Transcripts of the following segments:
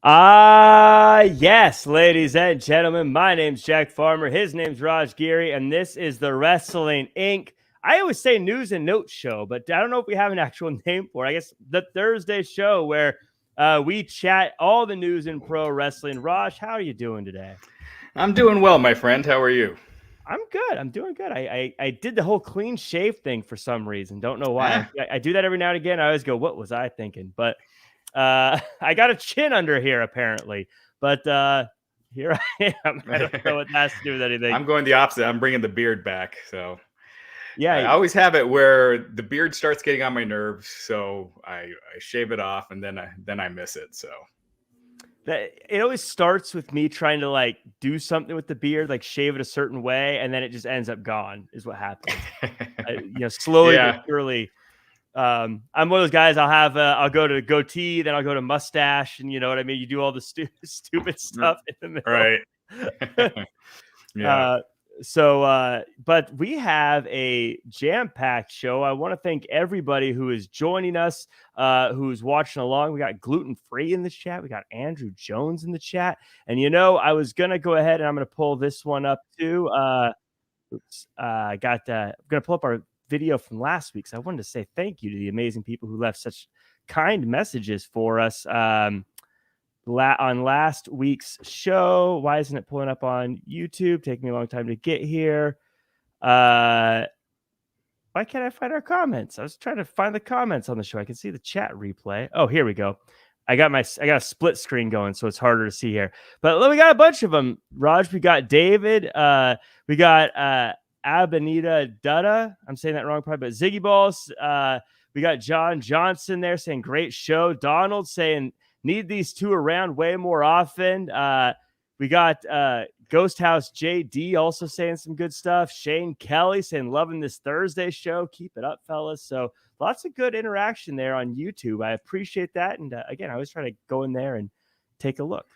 Yes, ladies and gentlemen, my name's Jack Farmer. His name's Raj Giri, and this is the Wrestling Inc. I always say news and notes show, but I don't know if we have an actual name for it. I guess the Thursday show where we chat all the news in pro wrestling. Raj, how are you doing today? I'm doing well, my friend. How are you? I'm good. I'm doing good. I did the whole clean shave thing for some reason. Don't know why. I do that every now and again. I always go, what was I thinking? But I got a chin under here apparently. But here I am. I don't know what that has to do with anything. I'm going the opposite. I'm bringing the beard back. So yeah, I always have it where the beard starts getting on my nerves. So I shave it off and then I miss it. So it always starts with me trying to like do something with the beard, like shave it a certain way, and then it just ends up gone is what happens. Slowly but surely. I'm one of those guys. I'll go to goatee, then I'll go to mustache, and you know what I mean. You do all the stupid stuff in the middle, right? Yeah. But we have a jam-packed show. I want to thank everybody who is joining us, who's watching along. We got gluten-free in the chat. We got Andrew Jones in the chat, and I was gonna go ahead and I'm gonna pull this one up too. I'm gonna pull up our video from last week. So I wanted to say thank you to the amazing people who left such kind messages for us on last week's show. Why isn't it pulling up on YouTube? Taking me a long time to get here. Why can't I find our comments? I was trying to find the comments on the show. I can see the chat replay. Oh, here we go. I got a split screen going, so it's harder to see here. But we got a bunch of them. Raj, we got David. We got Abenita Dutta. I'm saying that wrong probably, but Ziggy Balls. We got John Johnson there saying great show. Donald saying need these two around way more often. We got Ghost House JD also saying some good stuff. Shane Kelly saying loving this Thursday show. Keep it up, fellas. So lots of good interaction there on YouTube. I appreciate that. And again, I always try to go in there and take a look.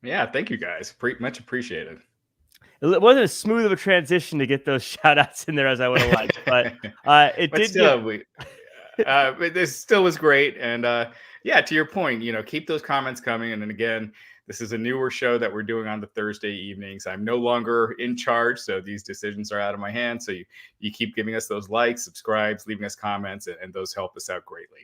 Yeah, thank you guys. Much appreciated. It wasn't as smooth of a transition to get those shout outs in there as I would have liked, but it did. This still was great. And to your point, keep those comments coming. And then again, this is a newer show that we're doing on the Thursday evenings. I'm no longer in charge, so these decisions are out of my hands. So you keep giving us those likes, subscribes, leaving us comments, and those help us out greatly.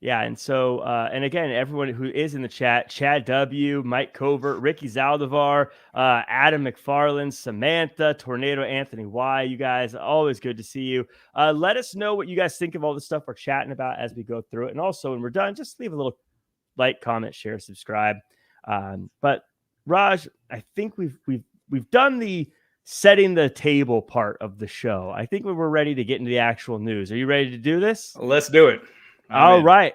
Yeah, and so, and again, everyone who is in the chat, Chad W., Mike Covert, Ricky Zaldivar, Adam McFarland, Samantha, Tornado Anthony Y., you guys, always good to see you. Let us know what you guys think of all the stuff we're chatting about as we go through it. And also, when we're done, just leave a little like, comment, share, subscribe. But Raj, I think we've done the setting the table part of the show. I think we're ready to get into the actual news. Are you ready to do this? Let's do it. All right.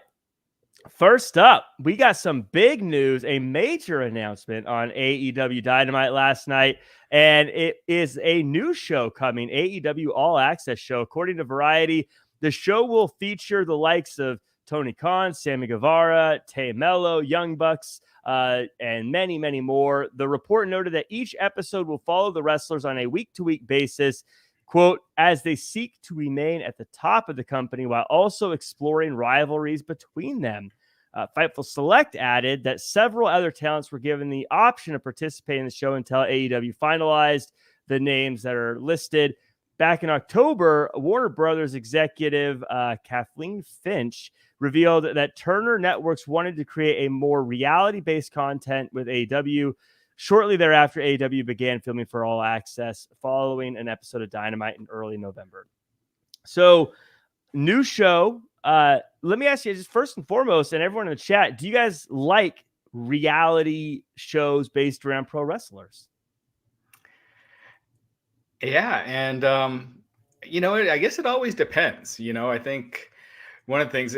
First up, we got some big news, a major announcement on AEW Dynamite last night, and it is a new show coming, AEW All Access show. According to Variety, the show will feature the likes of Tony Khan, Sammy Guevara, Tay Mello, Young Bucks, and many, many more. The report noted that each episode will follow the wrestlers on a week-to-week basis, quote, as they seek to remain at the top of the company while also exploring rivalries between them. Fightful Select added that several other talents were given the option to participate in the show until AEW finalized the names that are listed. Back in October, Warner Brothers executive Kathleen Finch revealed that Turner Networks wanted to create a more reality-based content with AEW. Shortly thereafter, AEW began filming for All Access following an episode of Dynamite in early November. So, new show. Let me ask you just first and foremost, and everyone in the chat, do you guys like reality shows based around pro wrestlers? Yeah, and I guess it always depends. I think one of the things,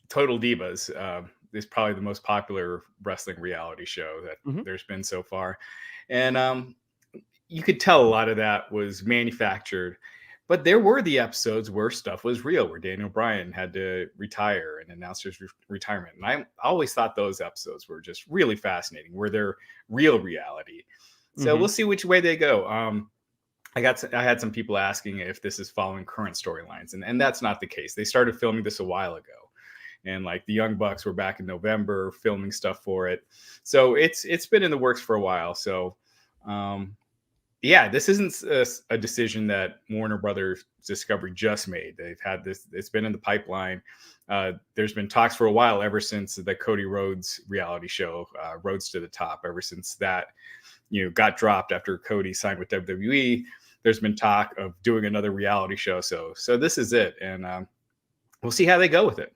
Total Divas is probably the most popular wrestling reality show that there's been so far. And you could tell a lot of that was manufactured, but there were the episodes where stuff was real, where Daniel Bryan had to retire and announce his retirement. And I always thought those episodes were just really fascinating, where they're real reality. So we'll see which way they go. I had some people asking if this is following current storylines, and that's not the case. They started filming this a while ago. and like the Young Bucks were back in November filming stuff for it. So it's been in the works for a while. So yeah, this isn't a decision that Warner Brothers Discovery just made. They've had this, it's been in the pipeline. There's been talks for a while, ever since the Cody Rhodes reality show, Rhodes to the Top, ever since that, got dropped after Cody signed with WWE. There's been talk of doing another reality show. So this is it. And we'll see how they go with it.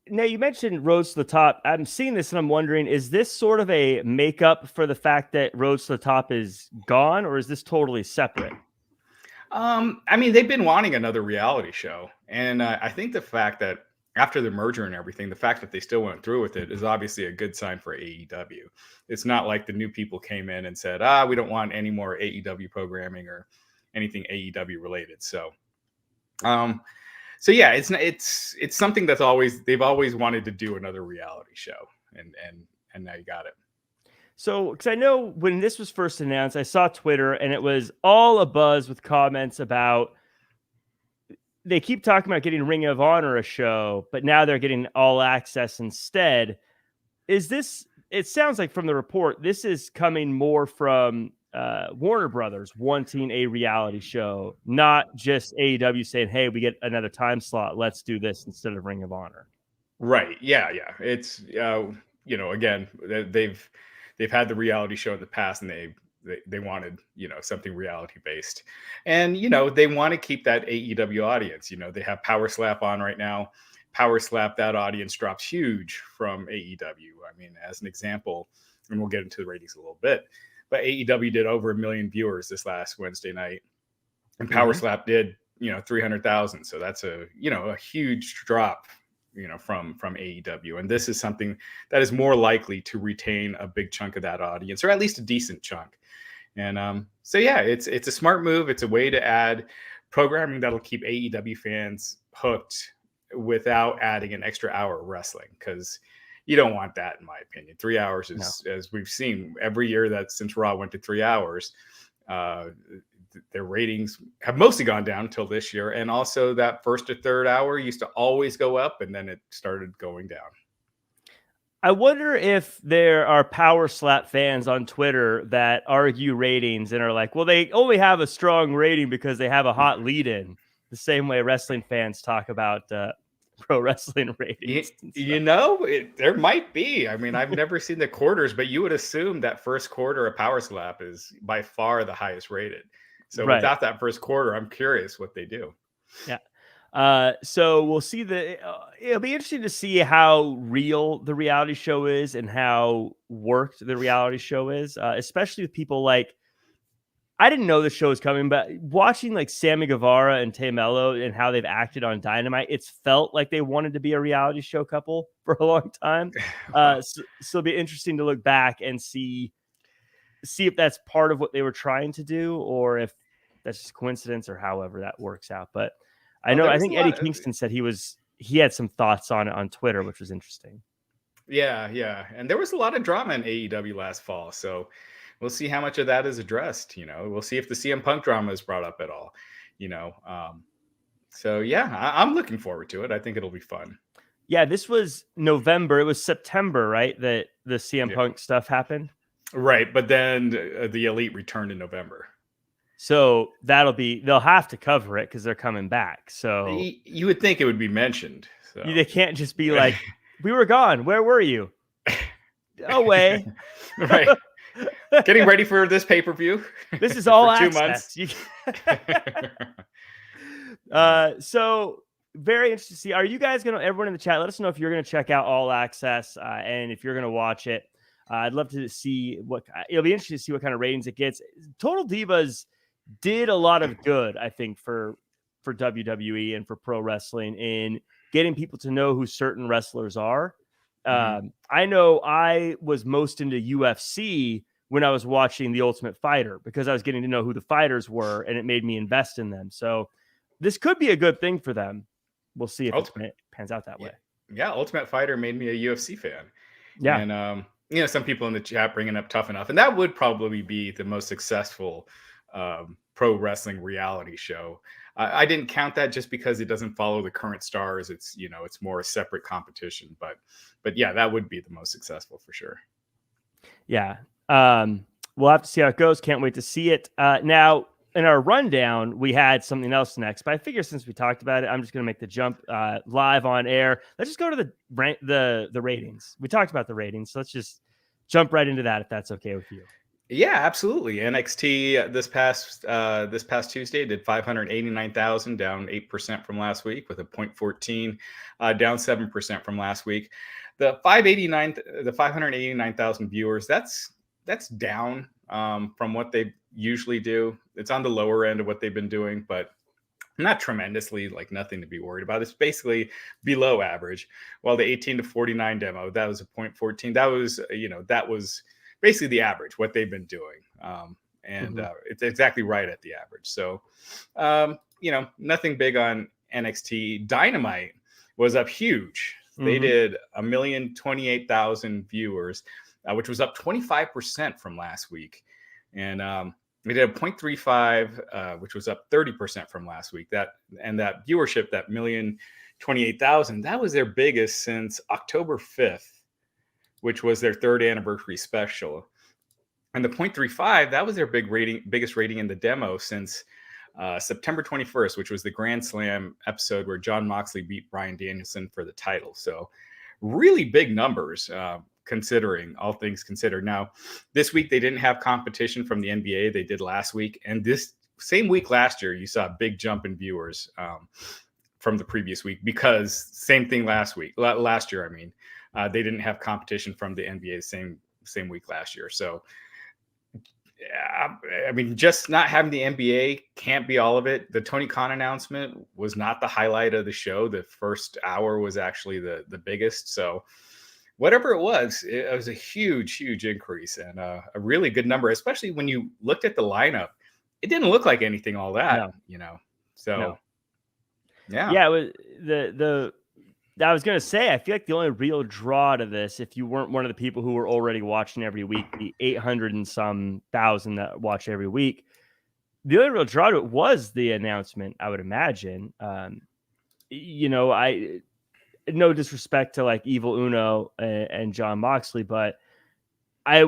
Now you mentioned Rhodes to the Top. I'm seeing this and I'm wondering, is this sort of a makeup for the fact that Rhodes to the Top is gone, or is this totally separate? I mean, they've been wanting another reality show. And I think the fact that after the merger and everything, the fact that they still went through with it is obviously a good sign for AEW. It's not like the new people came in and said, we don't want any more AEW programming or anything AEW related. So yeah, it's something that's they've always wanted to do another reality show, and now you got it. So, because I know when this was first announced, I saw Twitter and it was all abuzz with comments about, they keep talking about getting Ring of Honor a show, but now they're getting All Access instead. It sounds like from the report, this is coming more from Warner Brothers wanting a reality show, not just AEW saying, hey, we get another time slot, let's do this instead of Ring of Honor. Right. Yeah. It's, again, they've had the reality show in the past, and they wanted, something reality based, and, they want to keep that AEW audience. They have Power Slap on right now. Power Slap, that audience drops huge from AEW. I mean, as an example, and we'll get into the ratings a little bit, but AEW did over 1 million viewers this last Wednesday night, and Power Slap did, 300,000. So that's a huge drop, from AEW. And this is something that is more likely to retain a big chunk of that audience, or at least a decent chunk. And so yeah, it's a smart move. It's a way to add programming that'll keep AEW fans hooked without adding an extra hour of wrestling, because you don't want that, in my opinion. 3 hours is, as we've seen every year that since Raw went to 3 hours, their ratings have mostly gone down until this year. And also that first to third hour used to always go up, and then it started going down. I wonder if there are Power Slap fans on Twitter that argue ratings and are like, well, they only have a strong rating because they have a hot lead-in, the same way wrestling fans talk about pro wrestling ratings. There might be. I mean, I've never seen the quarters, but you would assume that first quarter of Power Slap is by far the highest rated. So without that first quarter, I'm curious what they do. Yeah. So we'll see it'll be interesting to see how real the reality show is and how worked the reality show is, especially with people like, I didn't know the show was coming, but watching like Sammy Guevara and Tay Mello and how they've acted on Dynamite, it's felt like they wanted to be a reality show couple for a long time. So it'll be interesting to look back and see if that's part of what they were trying to do, or if that's just coincidence, or however that works out. But I think Eddie Kingston said he had some thoughts on it on Twitter, which was interesting. Yeah. And there was a lot of drama in AEW last fall. So we'll see how much of that is addressed. We'll see if the CM Punk drama is brought up at all. So yeah, I'm looking forward to it. I think it'll be fun. Yeah, this was November. It was September, right? That the CM Punk stuff happened. Right, but then the Elite returned in November. So they'll have to cover it because they're coming back. So you would think it would be mentioned. So. They can't just be like, we were gone. Where were you? Away. Right. Getting ready for this pay-per-view. This is all access. 2 months. So very interesting to see. Are you guys everyone in the chat, let us know if you're going to check out All Access and if you're going to watch it. I'd love to see it'll be interesting to see what kind of ratings it gets. Total Divas did a lot of good, I think, for WWE and for pro wrestling in getting people to know who certain wrestlers are. I know I was most into UFC when I was watching The Ultimate Fighter, because I was getting to know who the fighters were, and it made me invest in them. So this could be a good thing for them. We'll see if it pans out that way. Yeah, Ultimate Fighter made me a UFC fan. Yeah. And some people in the chat bringing up Tough Enough, and that would probably be the most successful pro wrestling reality show. I didn't count that just because it doesn't follow the current stars. It's, you know, it's more a separate competition. But yeah, that would be the most successful for sure. Yeah. We'll have to see how it goes. Can't wait to see it. Now, in our rundown, we had something else next, but I figure since we talked about it, I'm just going to make the jump live on air. Let's just go to the ratings. We talked about the ratings, so let's just jump right into that if that's okay with you. Yeah, absolutely. NXT this past Tuesday did 589,000, down 8% from last week, with a 0.14, down 7% from last week. The 589,000 viewers, that's down from what they usually do. It's on the lower end of what they've been doing, but not tremendously, like nothing to be worried about. It's basically below average. While the 18 to 49 demo, that was a 0.14. That was, you know, that was basically the average, what they've been doing. It's exactly right at the average. So, you know, nothing big on NXT. Dynamite was up huge. They did 1,028,000 viewers, which was up 25% from last week. And we did a 0.35, which was up 30% from last week. That viewership, that 1,028,000, that was their biggest since October 5th, which was their 3rd anniversary special. And the 0.35, that was their biggest rating in the demo since September 21st, which was the Grand Slam episode where Jon Moxley beat Bryan Danielson for the title. So really big numbers, considering all things considered. Now, this week they didn't have competition from the NBA. They did last week. And this same week last year, you saw a big jump in viewers from the previous week, because same thing last year, I mean. They didn't have competition from the NBA same week last year. So, I mean, just not having the NBA can't be all of it. The Tony Khan announcement was not the highlight of the show. The first hour was actually the biggest. So whatever it was a huge increase, and a really good number, especially when you looked at the lineup. It didn't look like anything all that, you know. So, yeah. It was I was going to say, I feel like the only real draw to this, if you weren't one of the people who were already watching every week, the 800 and some thousand that watch every week, the only real draw to it was the announcement, I would imagine. You know, no disrespect to like Evil Uno and Jon Moxley, but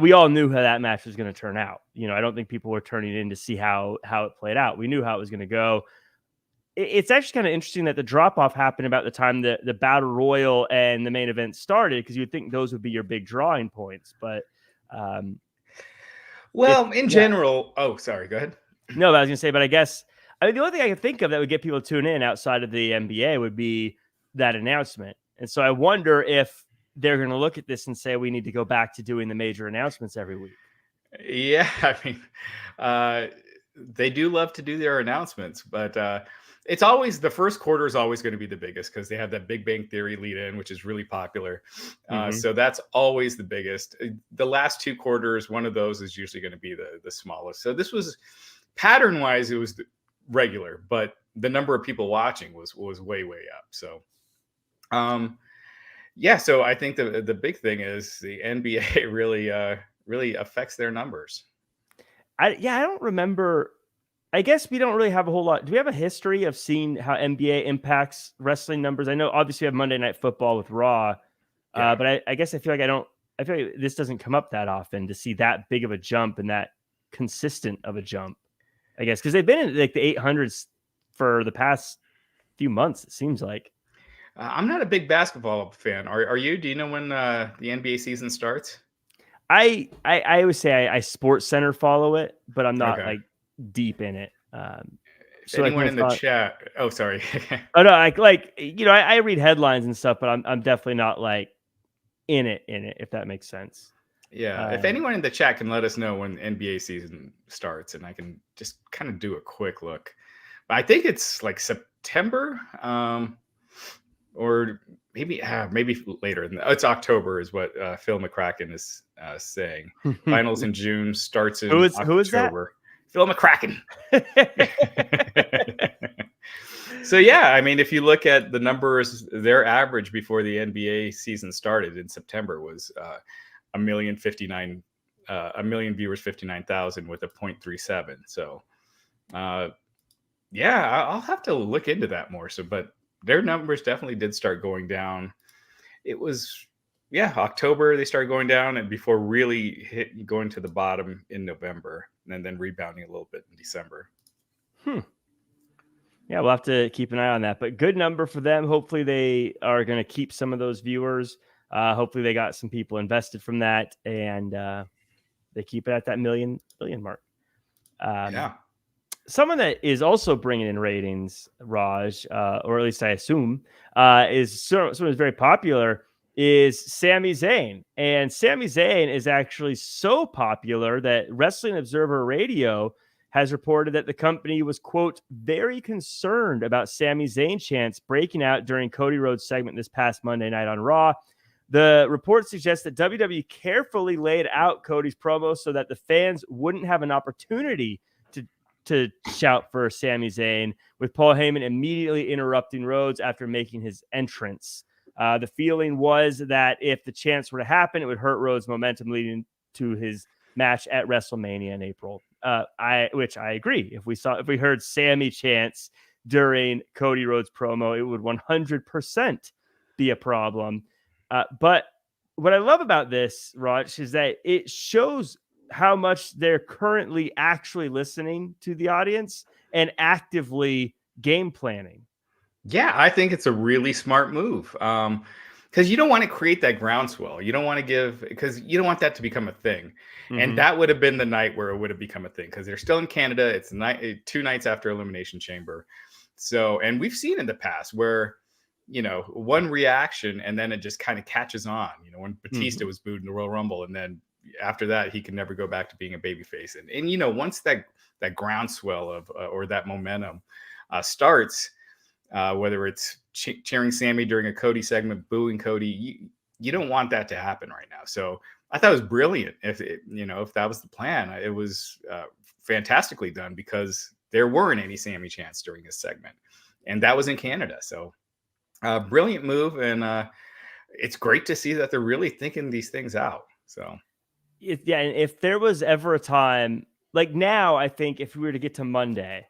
we all knew how that match was going to turn out. You know, I don't think people were turning in to see how it played out. We knew how it was going to go. It's actually kind of interesting that the drop-off happened about the time the Battle Royal and the main event started, because you would think those would be your big drawing points. But in general, oh, sorry, go ahead. No, but I was going to say, but I guess, I mean, the only thing I can think of that would get people to tune in outside of the NBA would be that announcement. And so I wonder if they're going to look at this and say, we need to go back to doing the major announcements every week. Yeah, I mean, they do love to do their announcements, but it's always, the first quarter is always going to be the biggest, because they have that Big Bang Theory lead in, which is really popular. So that's always the biggest. The last 2 quarters, one of those is usually going to be the smallest. So this was, pattern wise, it was regular, but the number of people watching was way up. So, yeah. So I think the big thing is the NBA really affects their numbers. I don't remember. I guess we don't really have a whole lot. Do we have a history of seeing how NBA impacts wrestling numbers? I know obviously we have Monday Night Football with Raw, but I guess I feel like this doesn't come up that often to see that big of a jump and that consistent of a jump, I guess, because they've been in like the 800s for the past few months, it seems like. I'm not a big basketball fan. Are you? Do you know when the NBA season starts? I always say I Sports Center follow it, but I'm not like deep in it. So anyone in the chat? Oh, sorry. Oh no, like you know, I read headlines and stuff, but I'm definitely not like in it, if that makes sense. Yeah, if anyone in the chat can let us know when NBA season starts, and I can just kind of do a quick look. But I think it's like September, or maybe later. It's October, is what Phil McCracken is saying. Finals in June, starts in October. Who is that? Phil McCracken. So yeah, I mean, if you look at the numbers, their average before the NBA season started in September was 1,059,000 a million viewers, 59,000 with a 0.37. So Yeah, I'll have to look into that more. So, but their numbers definitely did start going down. It was, yeah, October they started going down, and before really going to the bottom in November, and then rebounding a little bit in December. Yeah, we'll have to keep an eye on that. But good number for them. Hopefully, they are going to keep some of those viewers. Hopefully, they got some people invested from that, and they keep it at that million mark. Yeah. Someone that is also bringing in ratings, Raj, or at least I assume, is someone who's very popular, is Sami Zayn. And Sami Zayn is actually so popular that Wrestling Observer Radio has reported that the company was, quote, very concerned about Sami Zayn chants breaking out during Cody Rhodes' segment this past Monday night on Raw. The report suggests that WWE carefully laid out Cody's promo so that the fans wouldn't have an opportunity to shout for Sami Zayn, with Paul Heyman immediately interrupting Rhodes after making his entrance. The feeling was that if the chants were to happen, it would hurt Rhodes' momentum leading to his match at WrestleMania in April. Which I agree. If we heard Sami chants during Cody Rhodes promo, it would 100% be a problem. But what I love about this, Raj, is that it shows how much they're currently actually listening to the audience and actively game planning. Yeah, I think it's a really smart move. Because you don't want to create that groundswell. You don't want to because you don't want that to become a thing. And that would have been the night where it would have become a thing, because they're still in Canada. It's 2 nights after Elimination Chamber. So, and we've seen in the past where, one reaction and then it just kind of catches on, when Batista was booed in the Royal Rumble, and then after that, he can never go back to being a babyface. And once that groundswell of or that momentum starts, whether it's cheering Sami during a Cody segment, booing Cody, you don't want that to happen right now. So I thought it was brilliant. If that was the plan, it was fantastically done, because there weren't any Sami chants during this segment, and that was in Canada. So brilliant move, and it's great to see that they're really thinking these things out. So. Yeah, and if there was ever a time, like now, I think if we were to get to Monday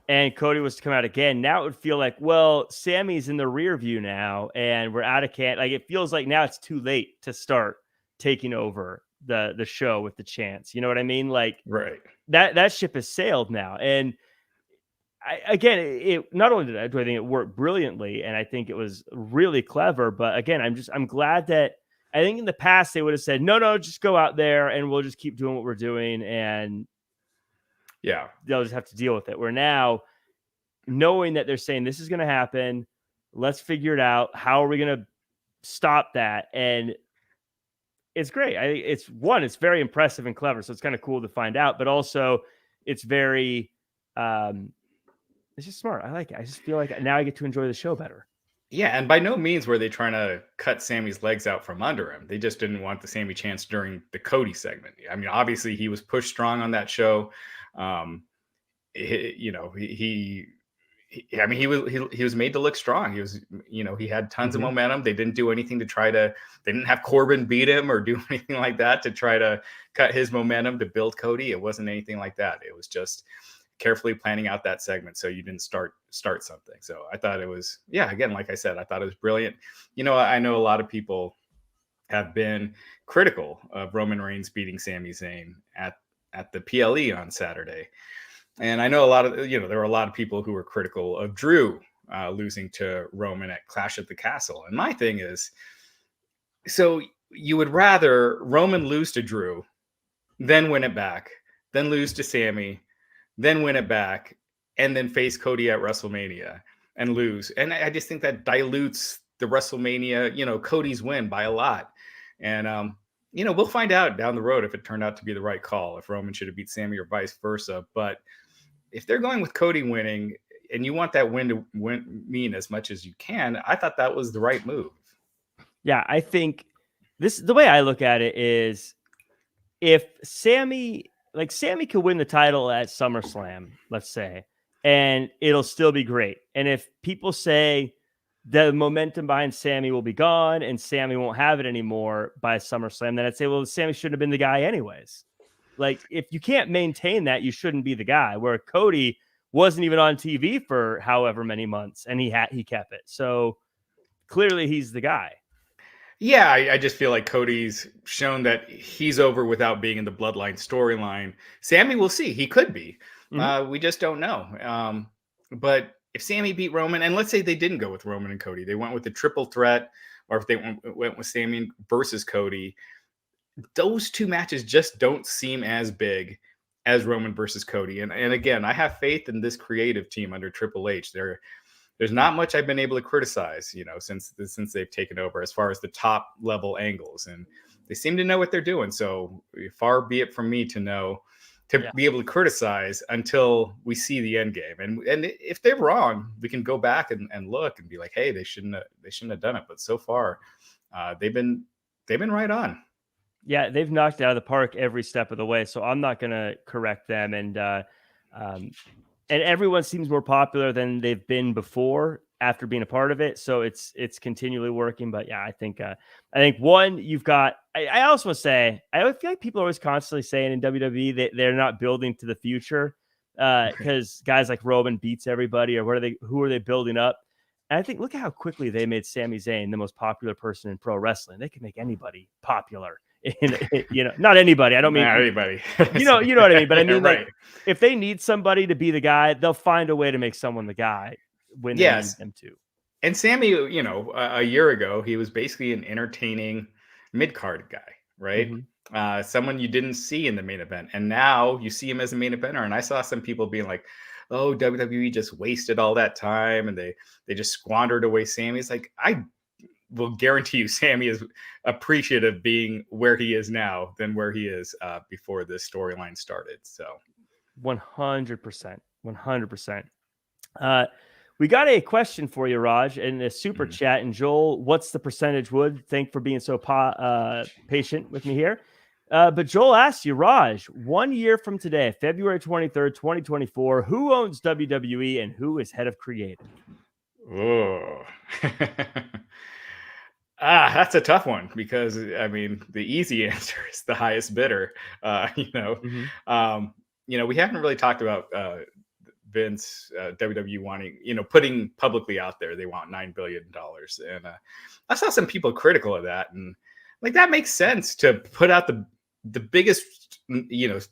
and Cody was to come out again, now it would feel like, well, Sammy's in the rear view now, and we're out of Like, it feels like now it's too late to start taking over the show with the chants. You know what I mean? Like, right. That ship has sailed now. And it not only do I think it worked brilliantly, and I think it was really clever, but again, I'm glad that. I think in the past they would have said, no, just go out there and we'll just keep doing what we're doing. And yeah, they'll just have to deal with it. We're now knowing that they're saying this is going to happen. Let's figure it out. How are we going to stop that? And it's great. I think it's very impressive and clever. So it's kind of cool to find out, but also it's very, it's just smart. I like it. I just feel like now I get to enjoy the show better. Yeah, and by no means were they trying to cut Sammy's legs out from under him. They just didn't want the Sami chance during the Cody segment. I mean, obviously he was pushed strong on that show. He was made to look strong. He was, he had tons of momentum. They didn't do anything they didn't have Corbin beat him or do anything like that to try to cut his momentum to build Cody. It wasn't anything like that. It was just carefully planning out that segment so you didn't start something. So I thought it was, again, like I said, I thought it was brilliant. I know a lot of people have been critical of Roman Reigns beating Sami Zayn at the PLE on Saturday. And I know there were a lot of people who were critical of Drew losing to Roman at Clash at the Castle. And my thing is, so you would rather Roman lose to Drew, then win it back, then lose to Sami, then win it back, and then face Cody at WrestleMania and lose. And I just think that dilutes the WrestleMania, Cody's win by a lot. And, we'll find out down the road if it turned out to be the right call, if Roman should have beat Sami or vice versa. But if they're going with Cody winning and you want that win to mean as much as you can, I thought that was the right move. Yeah, I think the way I look at it is, if Sami could win the title at SummerSlam, let's say, and it'll still be great. And if people say the momentum behind Sami will be gone and Sami won't have it anymore by SummerSlam, then I'd say, well, Sami shouldn't have been the guy anyways. Like, if you can't maintain that, you shouldn't be the guy. Where Cody wasn't even on TV for however many months, and he kept it. So clearly he's the guy. Yeah, I just feel like Cody's shown that he's over without being in the Bloodline storyline. Sami, we'll see. He could be. We just don't know. But if Sami beat Roman, and let's say they didn't go with Roman and Cody, they went with the triple threat, or if they went with Sami versus Cody, those two matches just don't seem as big as Roman versus Cody. And again, I have faith in this creative team under Triple H. There's not much I've been able to criticize, since they've taken over as far as the top level angles, and they seem to know what they're doing. So far be it from me to be able to criticize until we see the end game. And if they're wrong, we can go back and look and be like, hey, they shouldn't have done it. But so far, they've been right on. Yeah, they've knocked it out of the park every step of the way. So I'm not going to correct them. And everyone seems more popular than they've been before after being a part of it. So it's continually working. But yeah, I think one, you've got, I also want to say, I feel like people are always constantly saying in WWE that they're not building to the future because guys like Roman beats everybody, or who are they building up? And I think, look at how quickly they made Sami Zayn the most popular person in pro wrestling. They can make anybody popular. Not anybody. I don't mean not anybody. you know what I mean. But I mean, right. like, if they need somebody to be the guy, they'll find a way to make someone the guy when they need them to. And Sami, a year ago, he was basically an entertaining mid-card guy, right? Mm-hmm. Someone you didn't see in the main event, and now you see him as a main eventer. And I saw some people being like, "Oh, WWE just wasted all that time, and they just squandered away Sami." It's like, I will guarantee you Sami is appreciative being where he is now than where he is before this storyline started. So 100%. We got a question for you, Raj, in a super chat. And Joel, what's the percentage would? Thank for being so patient with me here. But Joel asked you, Raj, 1 year from today, February 23rd, 2024, who owns WWE and who is head of creative? Oh, that's a tough one because I mean the easy answer is the highest bidder. We haven't really talked about Vince, WWE wanting, putting publicly out there they want $9 billion, and I saw some people critical of that, and like that makes sense to put out the biggest.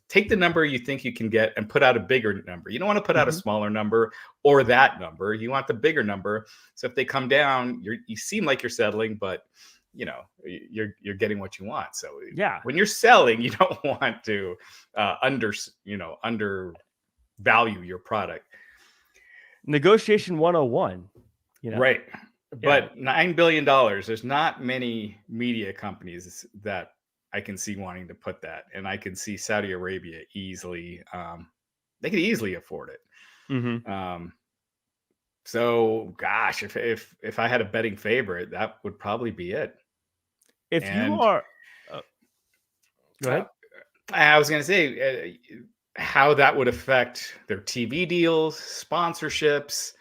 Take the number you think you can get and put out a bigger number. You don't want to put out a smaller number or that number. You want the bigger number. So if they come down, you seem like you're settling, but you're getting what you want. So yeah, when you're selling, you don't want to undervalue your product. Negotiation 101. Right. But $9 billion, there's not many media companies that I can see wanting to put that, and I can see Saudi Arabia easily. They could easily afford it. So, gosh, if I had a betting favorite, that would probably be it. If you are, go ahead. I was going to say how that would affect their TV deals, sponsorships,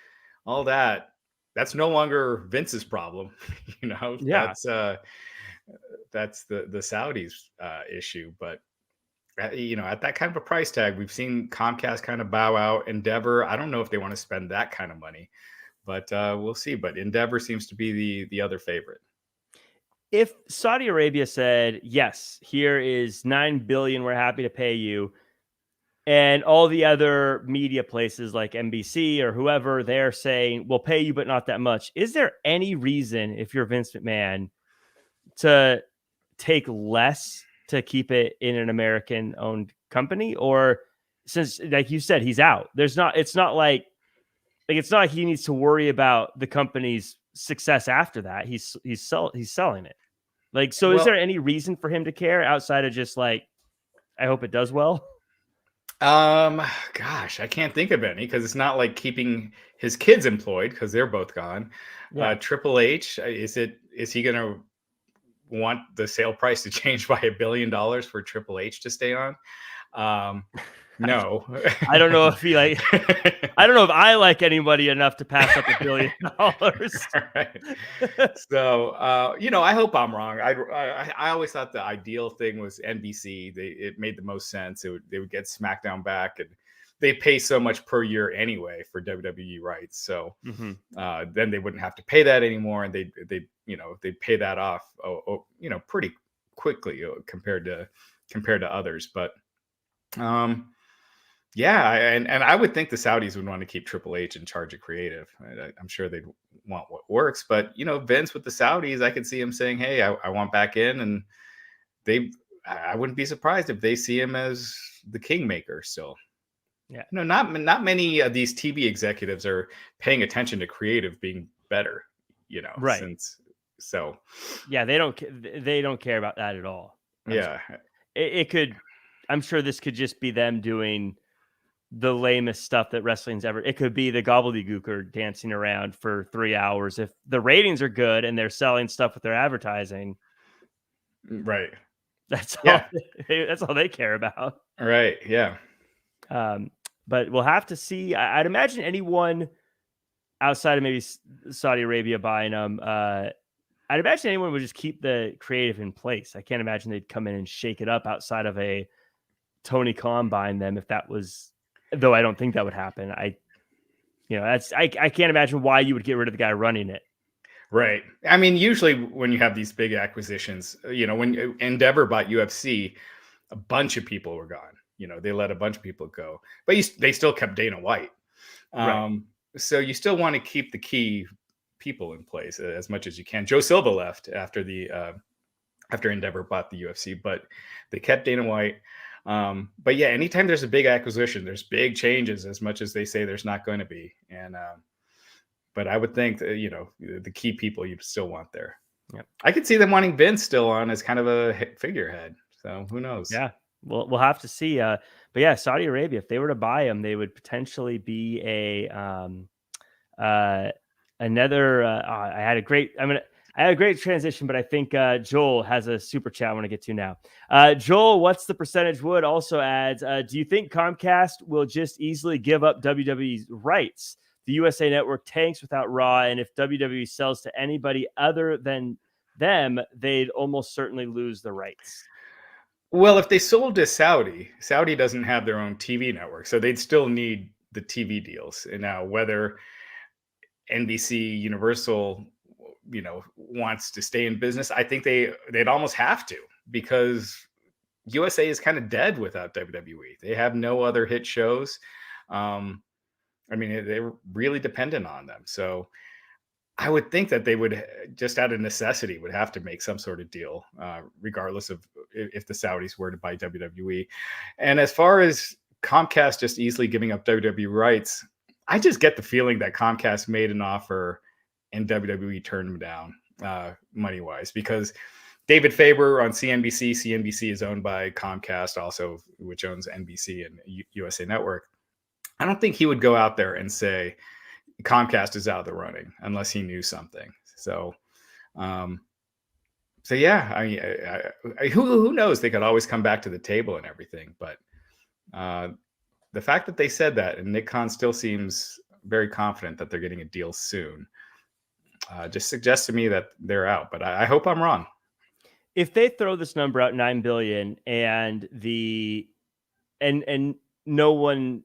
all that. That's no longer Vince's problem. Yeah. That's the Saudis issue. But, at that kind of a price tag, we've seen Comcast kind of bow out. Endeavor, I don't know if they want to spend that kind of money, but we'll see. But Endeavor seems to be the other favorite. If Saudi Arabia said, yes, here is $9 billion, we're happy to pay you, and all the other media places like NBC or whoever, they're saying, we'll pay you, but not that much. Is there any reason, if you're Vince McMahon, to take less to keep it in an American owned company? Or since, like you said, he's out, it's not like he needs to worry about the company's success after that. He's selling it. Like, so is there any reason for him to care outside of just like, I hope it does well? Gosh, I can't think of any, because it's not like keeping his kids employed because they're both gone. Yeah. Triple H, is he going to want the sale price to change by $1 billion for Triple H to stay on? No. I don't know if I don't know if I like anybody enough to pass up $1 billion. Right. So, I hope I'm wrong. I always thought the ideal thing was NBC. It made the most sense. They would get SmackDown back, and they pay so much per year anyway for WWE rights. So then they wouldn't have to pay that anymore, and they they pay that off pretty quickly compared to others. But yeah, and I would think the Saudis would want to keep Triple H in charge of creative. I'm sure they'd want what works, but Vince with the Saudis, I could see him saying, "Hey, I want back in," and I wouldn't be surprised if they see him as the kingmaker still. Yeah, not many of these TV executives are paying attention to creative being better, right? Yeah, they don't care about that at all. It could. I'm sure this could just be them doing the lamest stuff that wrestling's ever. It could be the gobbledygooker dancing around for 3 hours. If the ratings are good and they're selling stuff with their advertising, right? That's all they care about. Right. Yeah. But we'll have to see. I'd imagine anyone outside of maybe Saudi Arabia buying them, I'd imagine anyone would just keep the creative in place. I can't imagine they'd come in and shake it up outside of a Tony Khan buying them if that was, though I don't think that would happen. I can't imagine why you would get rid of the guy running it. Right. I mean, usually when you have these big acquisitions, when Endeavor bought UFC, a bunch of people were gone. They let a bunch of people go, but they still kept Dana White. Right. So you still want to keep the key people in place as much as you can. Joe Silva left after Endeavor bought the UFC, but they kept Dana White. But yeah, anytime there's a big acquisition, there's big changes, as much as they say there's not going to be. And but I would think that, the key people you still want there. Yep. I could see them wanting Vince still on as kind of a figurehead. So who knows? Yeah. We'll have to see. But yeah, Saudi Arabia, if they were to buy him, they would potentially be another. I had a great transition, but I think Joel has a super chat I want to get to now. Joel, what's the percentage? Wood also adds, do you think Comcast will just easily give up WWE's rights? The USA Network tanks without Raw, and if WWE sells to anybody other than them, they'd almost certainly lose the rights. Well, if they sold to Saudi doesn't have their own TV network, so they'd still need the TV deals. And now whether NBC Universal, wants to stay in business, I think they'd almost have to, because USA is kind of dead without WWE. They have no other hit shows. They're really dependent on them. So I would think that they would, just out of necessity, would have to make some sort of deal, regardless of if the Saudis were to buy WWE. And as far as Comcast just easily giving up WWE rights, I just get the feeling that Comcast made an offer and WWE turned them down money-wise, because David Faber on CNBC is owned by Comcast also, which owns NBC and USA Network. I don't think he would go out there and say Comcast is out of the running unless he knew something. So yeah, who knows? They could always come back to the table and everything. But the fact that they said that, and Nick Khan still seems very confident that they're getting a deal soon, just suggests to me that they're out. But I hope I'm wrong. If they throw this number out, $9 billion, and no one,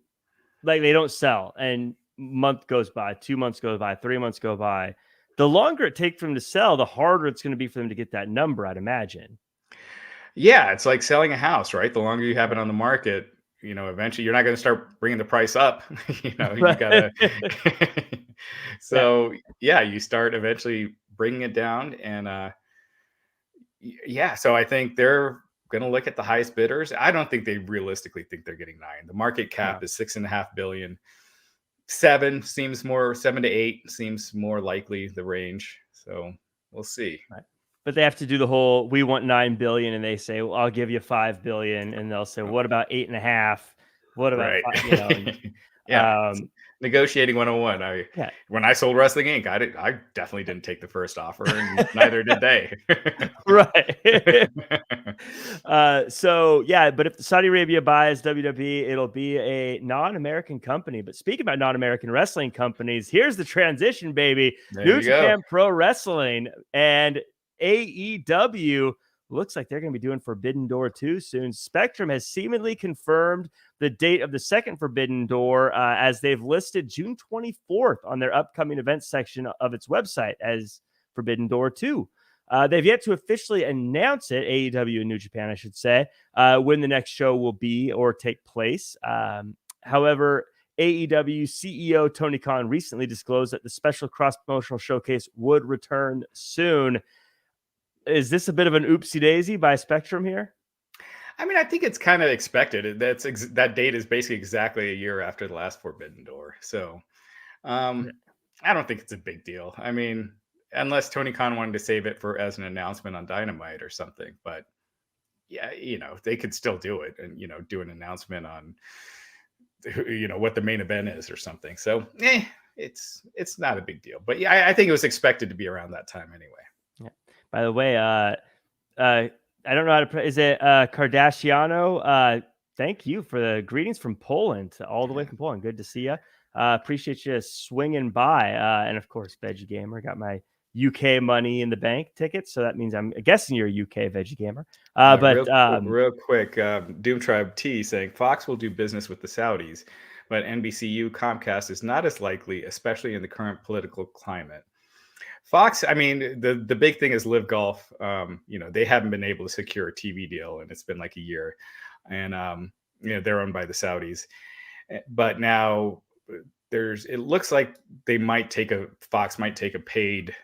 like, they don't sell, and month goes by, 2 months go by, 3 months go by, the longer it takes for them to sell, the harder it's going to be for them to get that number, I'd imagine. Yeah, it's like selling a house, right? The longer you have it on the market, eventually you're not going to start bringing the price up. You gotta. So yeah, you start eventually bringing it down, and yeah. So I think they're going to look at the highest bidders. I don't think they realistically think they're getting 9. The market cap is $6.5 billion. 7 to 8 seems more likely the range. So we'll see. Right. But they have to do the whole, we want 9 billion, and they say, well, I'll give you 5 billion, and they'll say, what about 8.5? What about right? Yeah. Negotiating 101. When I sold Wrestling Inc., I definitely didn't take the first offer, and neither did they. Right. So yeah, but if Saudi Arabia buys WWE, it'll be a non-American company. But speaking about non-American wrestling companies, here's the transition, baby. New Japan Pro Wrestling and AEW looks like they're going to be doing Forbidden Door 2 soon. Spectrum has seemingly confirmed the date of the second Forbidden Door as they've listed June 24th on their upcoming events section of its website as Forbidden Door 2. They've yet to officially announce it, AEW and New Japan, I should say, when the next show will be or take place. However, AEW CEO Tony Khan recently disclosed that the special cross-promotional showcase would return soon. Is this a bit of an oopsie daisy by Spectrum here? I mean, I think it's kind of expected. That date is basically exactly a year after the last Forbidden Door. So I don't think it's a big deal. I mean, unless Tony Khan wanted to save it as an announcement on Dynamite or something. But yeah, they could still do it and, do an announcement on, what the main event is or something. So it's not a big deal. But yeah, I think it was expected to be around that time anyway. Yeah. By the way, I don't know how to. Is it Kardashiano? Thank you for the greetings from Poland, all the way from Poland. Good to see you. Appreciate you swinging by. And of course, Veggie Gamer got my UK Money in the Bank tickets, so that means I'm guessing you're a UK Veggie Gamer. Real quick, Doom Tribe T saying Fox will do business with the Saudis, but NBCU Comcast is not as likely, especially in the current political climate. Fox, I mean, the big thing is Live Golf. They haven't been able to secure a TV deal, and it's been like a year. And they're owned by the Saudis. But now it looks like Fox might take a paid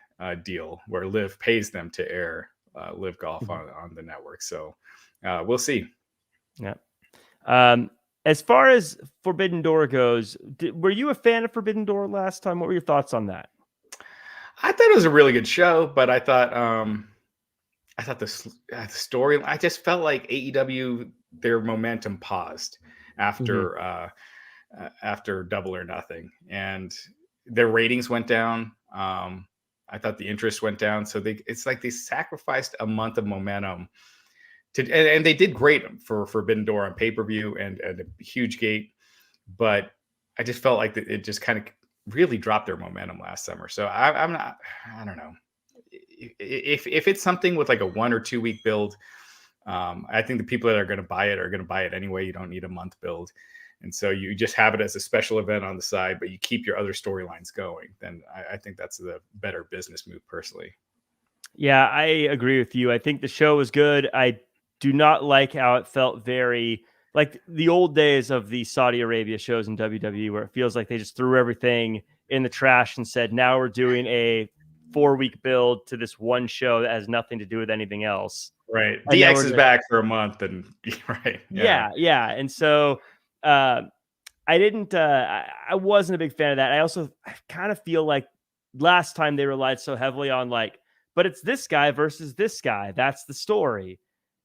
deal where Live pays them to air Live Golf on the network. So we'll see. Yeah. As far as Forbidden Door goes, were you a fan of Forbidden Door last time? What were your thoughts on that? I thought it was a really good show, but I thought the story. I just felt like AEW, their momentum paused after Double or Nothing, and their ratings went down. I thought the interest went down, so it's like they sacrificed a month of momentum and they did great for Forbidden Door on pay-per-view and a huge gate, but I just felt like it just kind of really dropped their momentum last summer. So I don't know if it's something with like a 1 or 2 week build. I think the people that are going to buy it anyway. You don't need a month build. And so you just have it as a special event on the side, but you keep your other storylines going. Then I think that's the better business move personally. Yeah, I agree with you. I think the show was good. I do not like how it felt very like the old days of the Saudi Arabia shows in WWE, where it feels like they just threw everything in the trash and said, now we're doing a 4-week build to this one show that has nothing to do with anything else. Right. DX is back for a month and right. Yeah. And so I wasn't a big fan of that. I kind of feel like last time they relied so heavily on but it's this guy versus this guy. That's the story.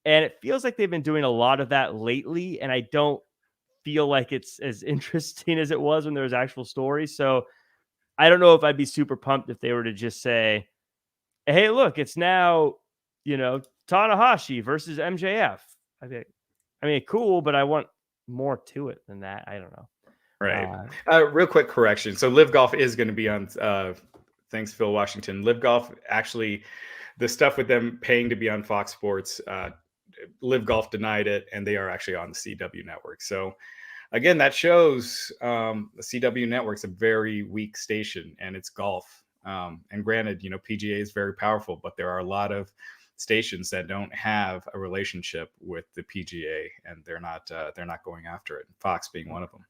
And it feels like they've been doing a lot of that lately. And I don't feel like it's as interesting as it was when there was actual stories. So I don't know if I'd be super pumped if they were to just say, hey, look, it's now, Tanahashi versus MJF. I mean, cool, but I want more to it than that. I don't know. Right. Real quick correction. So Live Golf is going to be on, thanks, Phil Washington. Live Golf, actually, the stuff with them paying to be on Fox Sports, Live Golf denied it, and they are actually on the CW network. So again, that shows the CW network's a very weak station, and it's golf. And granted, PGA is very powerful, but there are a lot of stations that don't have a relationship with the PGA, and they're not going after it. Fox being one of them.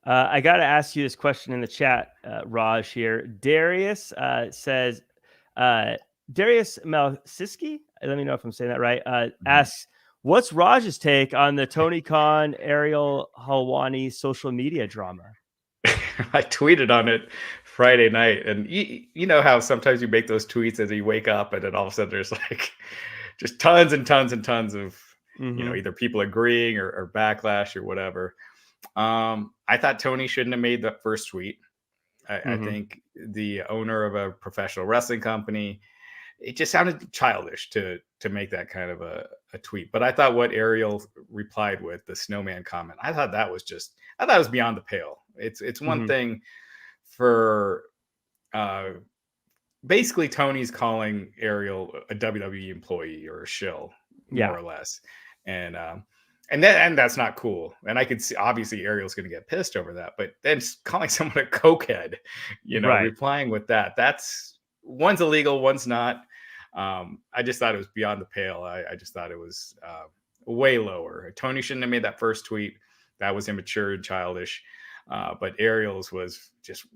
I got to ask you this question in the chat, Raj here. Darius says, Darius Malsiski, let me know if I'm saying that right, asks, what's Raj's take on the Tony Khan, Ariel Helwani social media drama? I tweeted on it Friday night, and you know how sometimes you make those tweets as you wake up, and then all of a sudden there's just tons and tons and tons of either people agreeing or backlash or whatever. I thought Tony shouldn't have made that first tweet. I think the owner of a professional wrestling company, it just sounded childish to make that kind of a tweet. But I thought what Ariel replied with, the snowman comment, I thought it was beyond the pale. It's one thing for basically Tony's calling Ariel a WWE employee or a shill, more Yeah. or less, and that's not cool. And I could see obviously Ariel's going to get pissed over that, but then calling someone a cokehead, Right. replying with that's one's illegal, one's not. I just thought it was beyond the pale. I just thought it was way lower. Tony shouldn't have made that first tweet. That was immature and childish. But Ariel's was just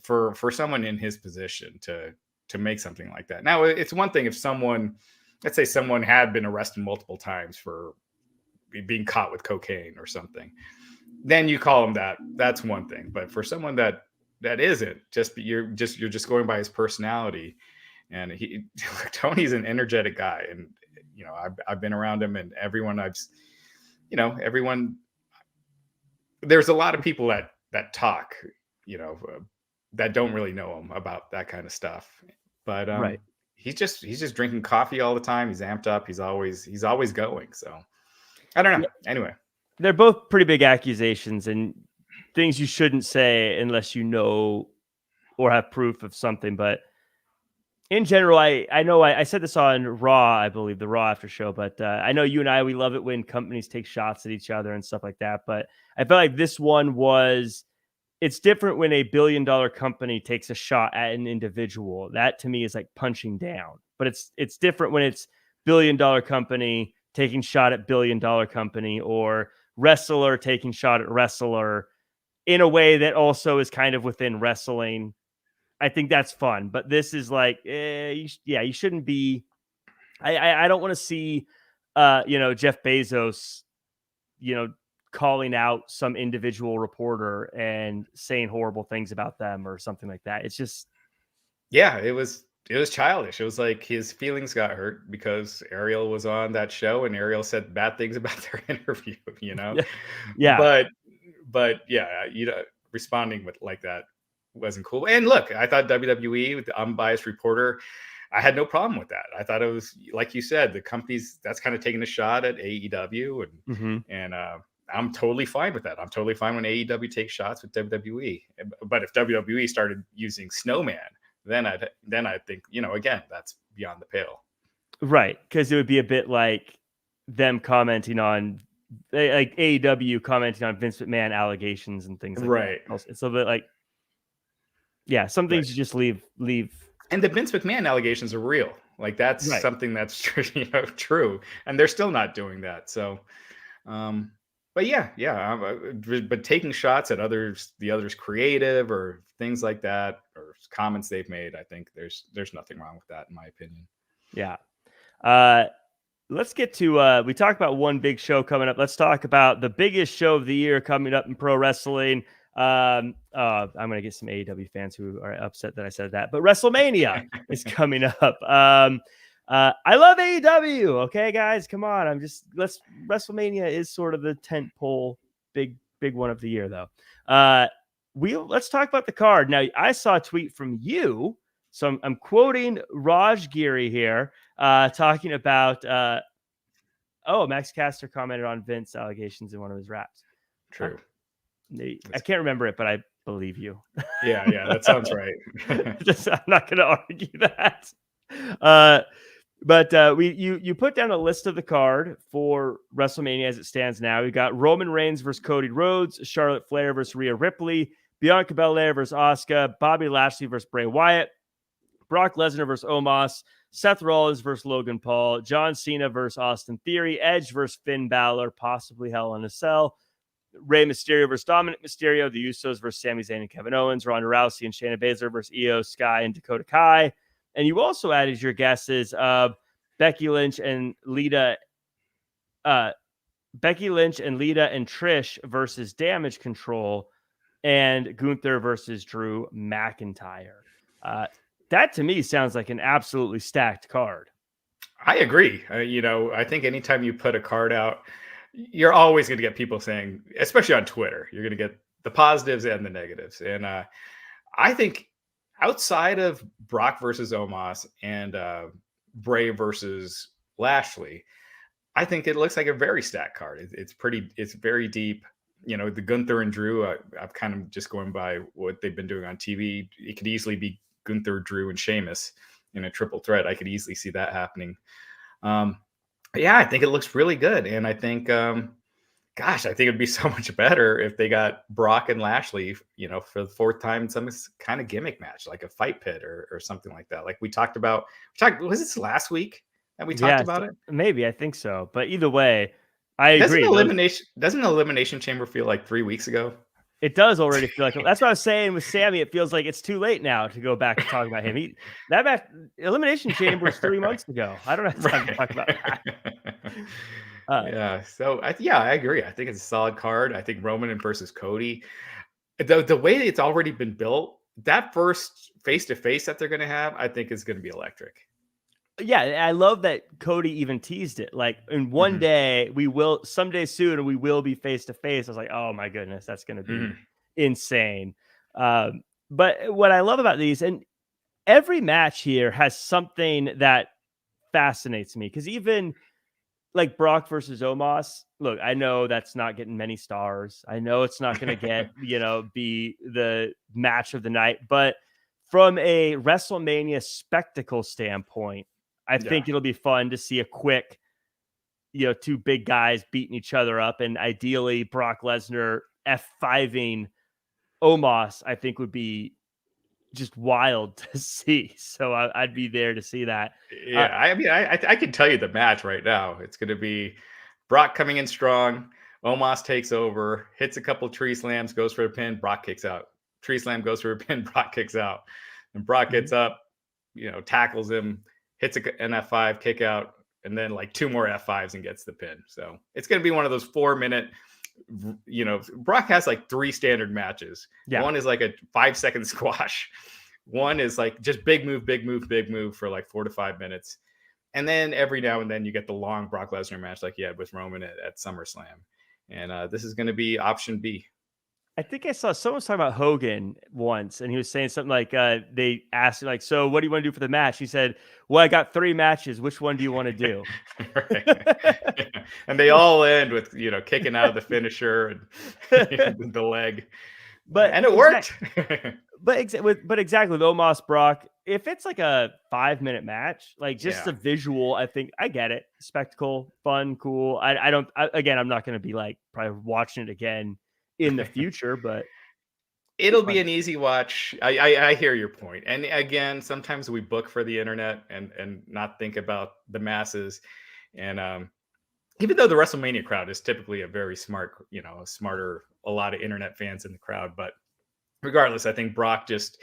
for someone in his position to make something like that. Now, it's one thing if someone, let's say someone had been arrested multiple times for being caught with cocaine or something, then you call him that. That's one thing. But for someone that isn't, you're just going by his personality. And Tony's an energetic guy, and I've been around him, and everyone there's a lot of people that talk, that don't really know him about that kind of stuff. But Right. he's just drinking coffee all the time. He's amped up. He's always going. So I don't know. Yeah. Anyway, They're both pretty big accusations and things you shouldn't say unless you know or have proof of something. But in general, I know I said this on Raw, I believe, the Raw after show, but I know you and we love it when companies take shots at each other and stuff like that. But I felt like this one it's different when a $1 billion company takes a shot at an individual. That to me is like punching down. But it's different when it's $1 billion company taking shot at $1 billion company, or wrestler taking shot at wrestler in a way that also is kind of within wrestling. I think that's fun, but this is like, you shouldn't be. I don't want to see, Jeff Bezos, calling out some individual reporter and saying horrible things about them or something like that. It's just, yeah, it was childish. It was like his feelings got hurt because Ariel was on that show and Ariel said bad things about their interview. yeah, But yeah, responding with like that wasn't cool. And look, I thought WWE with the unbiased reporter, I had no problem with that. I thought it was, like you said, the companies that's kind of taking a shot at AEW, and I'm totally fine with that. I'm totally fine when AEW takes shots with WWE. But if WWE started using Snowman, then I think, again, that's beyond the pale. right. Because it would be a bit like them commenting on, like AEW commenting on Vince McMahon allegations and things like right. that. It's a bit like, yeah, some things you just leave. And the Vince McMahon allegations are real. Like that's Right. something that's true, and they're still not doing that. So, but but taking shots at the others' creative or things like that, or comments they've made, I think there's nothing wrong with that, in my opinion. Yeah. Let's get to, we talked about one big show coming up. Let's talk about the biggest show of the year coming up in pro wrestling. I'm going to get some AEW fans who are upset that I said that, but WrestleMania is coming up. I love AEW. Okay, guys, come on. WrestleMania is sort of the tent pole, big one of the year though. Let's talk about the card. Now, I saw a tweet from you. So I'm quoting Raj Giri here, talking about, Max Caster commented on Vince allegations in one of his raps. True. I can't remember it, but I believe you. Yeah, that sounds right. I'm not going to argue that. But you put down a list of the card for WrestleMania as it stands now. We got Roman Reigns versus Cody Rhodes, Charlotte Flair versus Rhea Ripley, Bianca Belair versus Asuka, Bobby Lashley versus Bray Wyatt, Brock Lesnar versus Omos, Seth Rollins versus Logan Paul, John Cena versus Austin Theory, Edge versus Finn Balor, possibly Hell in a Cell, Rey Mysterio versus Dominic Mysterio, the Usos versus Sami Zayn and Kevin Owens, Ronda Rousey and Shayna Baszler versus Io Sky and Dakota Kai. And you also added your guesses of Becky Lynch and Lita and Trish versus Damage Control, and Gunther versus Drew McIntyre. That to me sounds like an absolutely stacked card. I agree. I think anytime you put a card out, you're always going to get people saying, especially on Twitter, you're going to get the positives and the negatives. And I think outside of Brock versus Omos and Bray versus Lashley, I think it looks like a very stacked card. It's very deep. The Gunther and Drew, I'm kind of just going by what they've been doing on TV. It could easily be Gunther, Drew, and Sheamus in a triple threat. I could easily see that happening. Yeah, I think it looks really good. And I think, gosh, I think it'd be so much better if they got Brock and Lashley, for the fourth time in some kind of gimmick match, like a fight pit or something like that. Like we talked about, was this last week that we talked about it? Maybe, I think so. But either way, I Doesn't agree. Elimination Chamber feel like 3 weeks ago? It does already feel like that's what I was saying with Sami. It feels like it's too late now to go back and talk about him. That match, Elimination Chamber was 3 months ago. I don't have time to talk about that. Yeah. So I agree. I think it's a solid card. I think Roman versus Cody, the way it's already been built, that first face-to-face that they're going to have, I think is going to be electric. Yeah, I love that Cody even teased it. Like in one day, someday soon, we will be face to face. I was like, oh my goodness, that's going to be insane. But what I love about these, and every match here has something that fascinates me, because even like Brock versus Omos, look, I know that's not getting many stars. I know it's not going to get, be the match of the night, but from a WrestleMania spectacle standpoint, I think it'll be fun to see a quick, two big guys beating each other up, and ideally Brock Lesnar F5ing Omos, I think would be just wild to see. So I'd be there to see that. Yeah, I can tell you the match right now. It's going to be Brock coming in strong. Omos takes over, hits a couple tree slams, goes for a pin. Brock kicks out. Tree slam, goes for a pin. Brock kicks out. And Brock gets up, tackles him, hits an F5 kick out, and then like 2 more F5s and gets the pin. So it's going to be one of those 4-minute, Brock has like 3 standard matches. Yeah. One is like a 5-second squash. One is like just big move for like 4 to 5 minutes. And then every now and then you get the long Brock Lesnar match like you had with Roman at SummerSlam. And this is going to be option B. I think I saw someone was talking about Hogan once, and he was saying something like, they asked him, like, so what do you want to do for the match? He said, well, I got 3 matches. Which one do you want to do? Right. And they all end with, kicking out of the finisher and the leg. And it worked. But exactly with Omos Brock, if it's like a 5-minute match, like just the visual, I think I get it. Spectacle, fun, cool. I'm not going to be like probably watching it again in the future, but it'll be an easy watch. I hear your point. And again, sometimes we book for the internet and not think about the masses. And even though the WrestleMania crowd is typically a very smart, a lot of internet fans in the crowd, but regardless, I think Brock just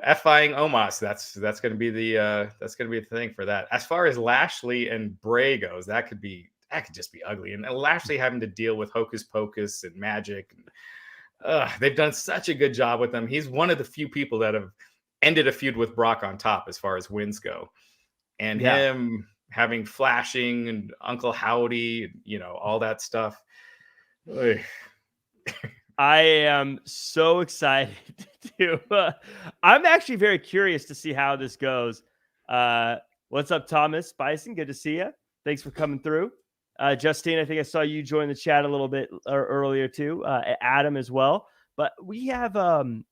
F-ing Omos, that's going to be the thing for that. As far as Lashley and Bray goes, that could just be ugly. And Lashley having to deal with Hocus Pocus and Magic. They've done such a good job with him. He's one of the few people that have ended a feud with Brock on top as far as wins go. And him having Flashing and Uncle Howdy, all that stuff. I am so excited to. I'm actually very curious to see how this goes. What's up, Thomas Bison? Good to see you. Thanks for coming through. Justine, I think I saw you join the chat a little bit earlier too. Adam as well. But we have, I'm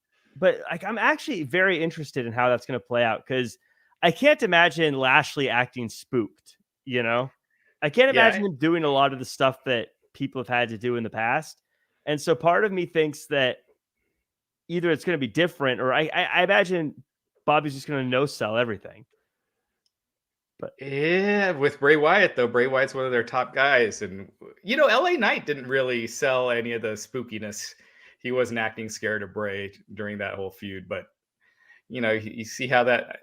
actually very interested in how that's going to play out, because I can't imagine Lashley acting spooked. I can't imagine him doing a lot of the stuff that people have had to do in the past. And so part of me thinks that either it's going to be different, or I imagine Bobby's just going to no-sell everything. But yeah, with Bray Wyatt, though, Bray Wyatt's one of their top guys. And, LA Knight didn't really sell any of the spookiness. He wasn't acting scared of Bray during that whole feud. But, you see how that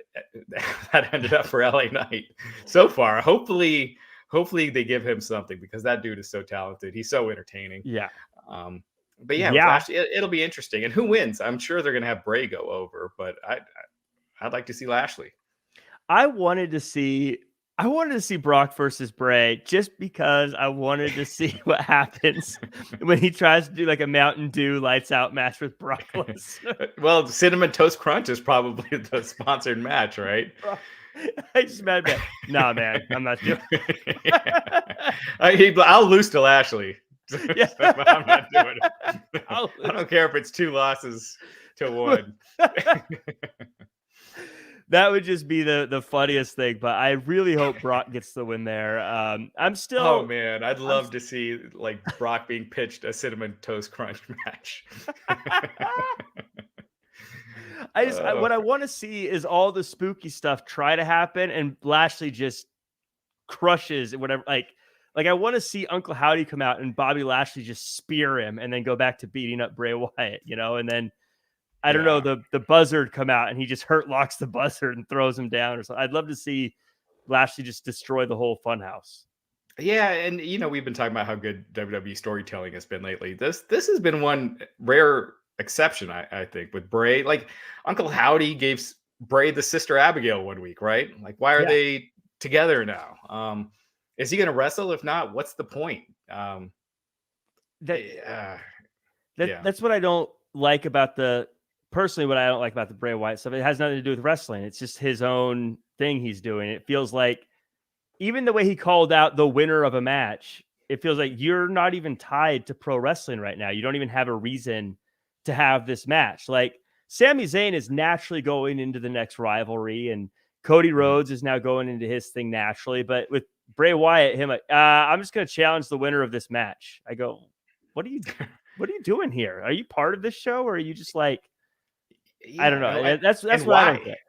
ended up for LA Knight so far. Hopefully they give him something, because that dude is so talented. He's so entertaining. Yeah. But Lashley, it'll be interesting. And who wins? I'm sure they're going to have Bray go over, but I'd like to see Lashley. I wanted to see Brock versus Bray, just because I wanted to see what happens when he tries to do like a Mountain Dew lights out match with Brock Lesnar. Well, Cinnamon Toast Crunch is probably the sponsored match, right? I just mad. Nah, man, I'm not doing it. I'll lose to Lashley. Yeah. I'm not doing it. I don't care if it's 2 losses to 1. That would just be the funniest thing. But I really hope Brock gets the win there. Oh man, I'd love to see like Brock being pitched a cinnamon toast crunch match. What I want to see is all the spooky stuff try to happen, and Lashley just crushes whatever. Like I want to see Uncle Howdy come out and Bobby Lashley just spear him, and then go back to beating up Bray Wyatt, and then I don't know, the buzzard come out and he just hurt locks the buzzard and throws him down or something. I'd love to see Lashley just destroy the whole funhouse. Yeah, and we've been talking about how good WWE storytelling has been lately. This has been one rare exception, I think, with Bray. Like Uncle Howdy gave Bray the Sister Abigail one week, right? Like, why are they together now? Is he going to wrestle? If not, what's the point? That's what I don't like about personally, what I don't like about the Bray Wyatt stuff. It has nothing to do with wrestling. It's just his own thing he's doing. It feels like even the way he called out the winner of a match, it feels like you're not even tied to pro wrestling right now. You don't even have a reason to have this match. Like Sami Zayn is naturally going into the next rivalry, and Cody Rhodes is now going into his thing naturally. But with Bray Wyatt, I'm just going to challenge the winner of this match. I go, what are you doing here? Are you part of this show, or are you just like, I don't know. That's what I don't get.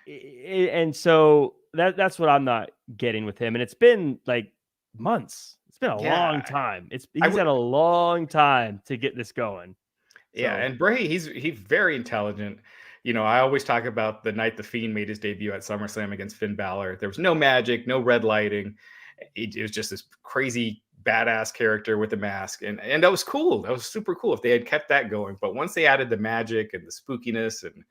And so that's what I'm not getting with him. And it's been like months. It's been a long time. He's had a long time to get this going. Yeah, and Bray, he's very intelligent. I always talk about the night the Fiend made his debut at SummerSlam against Finn Balor. There was no magic, no red lighting. It was just this crazy badass character with a mask, and that was cool. That was super cool if they had kept that going. But once they added the magic and the spookiness and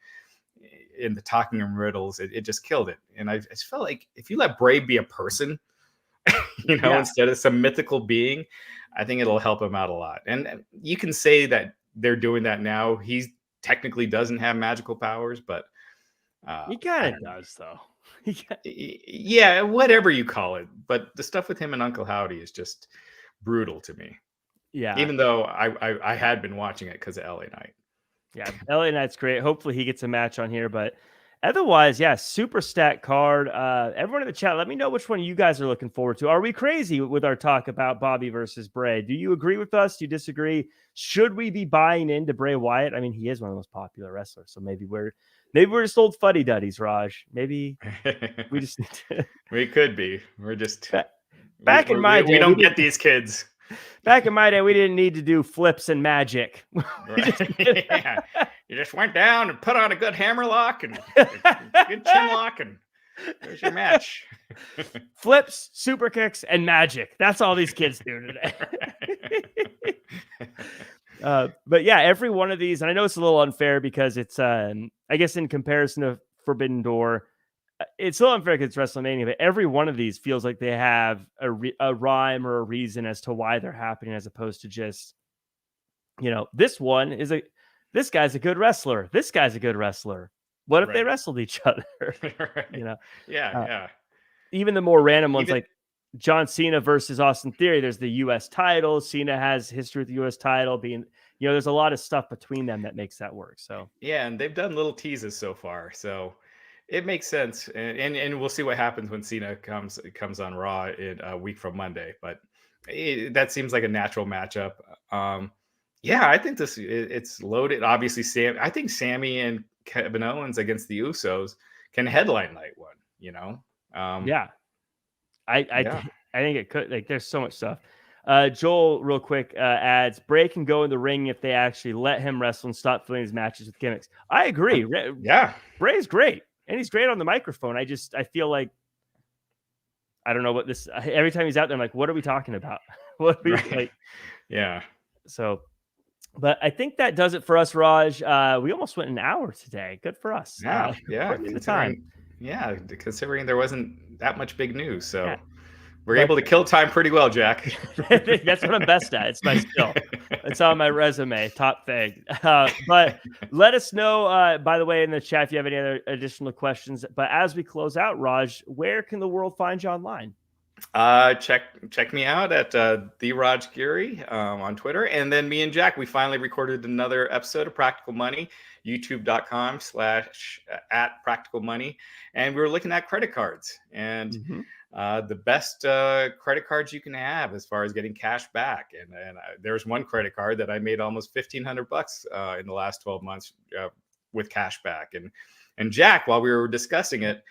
in the talking in riddles, it just killed it. And I just felt like if you let Bray be a person, instead of some mythical being, I think it'll help him out a lot. And you can say that they're doing that now. He technically doesn't have magical powers, but he kind of does, though. Yeah, whatever you call it. But the stuff with him and Uncle Howdy is just brutal to me. Yeah. Even though I had been watching it because of LA Knight. Yeah, LA Knight's great. Hopefully he gets a match on here. But otherwise, super stacked card. Everyone in the chat, let me know which one you guys are looking forward to. Are we crazy with our talk about Bobby versus Bray? Do you agree with us? Do you disagree? Should we be buying into Bray Wyatt? I mean, he is one of the most popular wrestlers, so maybe we're just old fuddy-duddies, Raj. Maybe we just need to... We could be. We're just... Back in my day, we don't get these kids. Back in my day, we didn't need to do flips and magic. Yeah. You just went down and put on a good hammer lock and a good chin lock, and there's your match. Flips, super kicks, and magic. That's all these kids do today. But yeah, every one of these, and I know it's a little unfair because it's, I guess in comparison to Forbidden Door, it's a little unfair because it's WrestleMania, but every one of these feels like they have a rhyme or a reason as to why they're happening, as opposed to just, this one is this guy's a good wrestler. This guy's a good wrestler. What if they wrestled each other? Yeah. Even the more random ones, like John Cena versus Austin Theory, there's the U.S. title. Cena has history with the U.S. title being, there's a lot of stuff between them that makes that work. So yeah, and they've done little teases so far. So it makes sense, and we'll see what happens when Cena comes on Raw in a week from Monday. But that seems like a natural matchup. I think it's loaded. Obviously, I think Sami and Kevin Owens against the Usos can headline night one. I think it could. Like, there's so much stuff. Joel, real quick, adds Bray can go in the ring if they actually let him wrestle and stop filling his matches with gimmicks. I agree. Bray's great. And he's great on the microphone. I feel like, I don't know what this, every time he's out there, I'm like, what are we talking about? What are we like? Yeah. So, but I think that does it for us, Raj. We almost went an hour today. Good for us. Considering there wasn't that much big news. So we're able to kill time pretty well, Jack. That's what I'm best at. It's my skill. It's on my resume, top thing. But let us know, by the way, in the chat, if you have any other additional questions. But as we close out, Raj, where can the world find you online? Check me out at the Raj Giri on Twitter, and then me and Jack, we finally recorded another episode of Practical Money, youtube.com/at Practical Money, and we were looking at credit cards and the best credit cards you can have as far as getting cash back. And there's one credit card that I made almost $1,500 in the last 12 months with cash back. And Jack, while we were discussing it,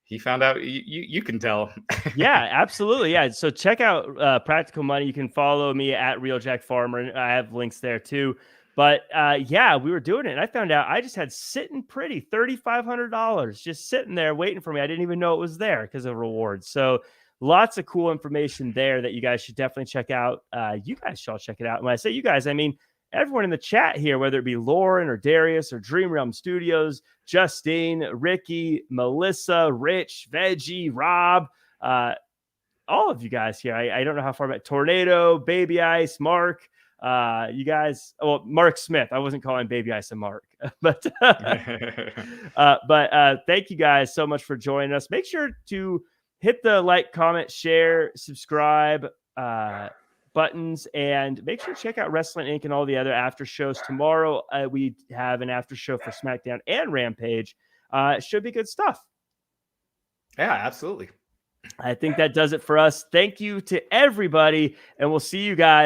he found out you can tell. Yeah, absolutely. Yeah. So check out Practical Money. You can follow me at Real Jack Farmer. And I have links there too. But yeah, we were doing it. And I found out I just had sitting pretty $3,500 just sitting there waiting for me. I didn't even know it was there because of rewards. So lots of cool information there that you guys should definitely check out. You guys should all check it out. And when I say you guys, I mean everyone in the chat here, whether it be Lauren or Darius or Dream Realm Studios, Justine, Ricky, Melissa, Rich, Veggie, Rob, all of you guys here. I don't know how far back. Tornado, Baby Ice, Mark, you guys. Well, Mark Smith. I wasn't calling Baby Ice a Mark, but thank you guys so much for joining us. Make sure to hit the like, comment, share, subscribe buttons, and make sure to check out Wrestling Inc. and all the other after shows. Tomorrow we have an after show for SmackDown and Rampage. It should be good stuff. Yeah, absolutely. I think that does it for us. Thank you to everybody, and we'll see you guys